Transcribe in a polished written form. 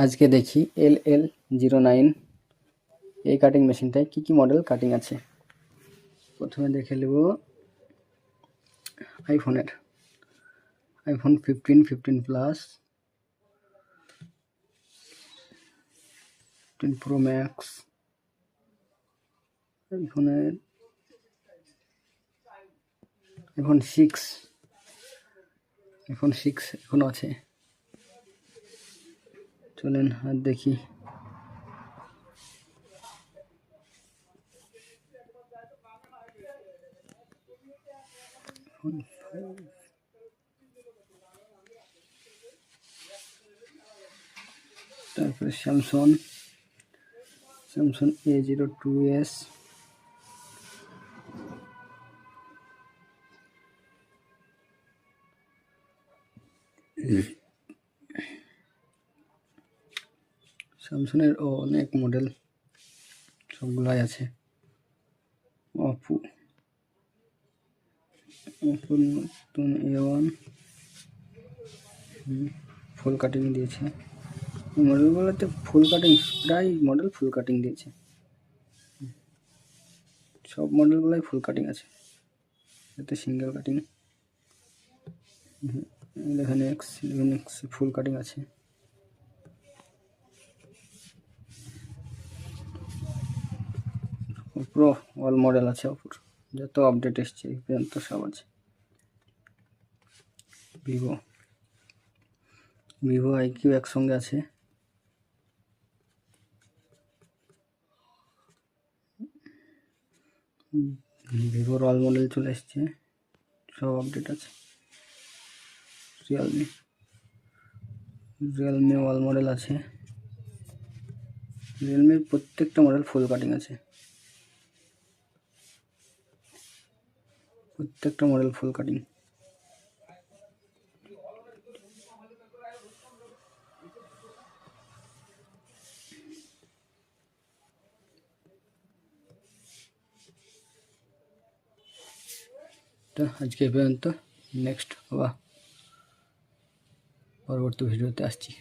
আজকে দেখি LL09 এই কাটিং মেশিনটায় কি কি মডেল কাটিং আছে। প্রথমে দেখে নেব iPhone 15, 15 plus, 15 pro max, iPhone 6 এখনো আছে। চলেন আর দেখি। তারপরে স্যামসং A02s, স্যামসংয়ের অনেক মডেল, সবগুলাই আছে। ওপো নতুন A1 ফুল কাটিং দিয়েছে। মডেলগুলোতে ফুল কাটিং, প্রায় মডেল ফুল কাটিং দিয়েছে। সব মডেলগুলোই ফুল কাটিং আছে, এতে সিঙ্গেল কাটিং। 11X ফুল কাটিং আছে। পুরো অল মডেল আছে, অপুর যত আপডেট এসছে এই পর্যন্ত সব আছে। ভিভো IQ একসঙ্গে আছে। ভিভোর অল মডেল চলে এসছে, সব আপডেট আছে। রিয়েলমি অল মডেল আছে। রিয়েলমির প্রত্যেকটা মডেল ফুল কাটিং আছে, প্রত্যেকটা মডেল ফুল কাটিং। তো আজকে এই পর্যন্ত, নেক্সট আবার পরবর্তী ভিডিওতে আসছি।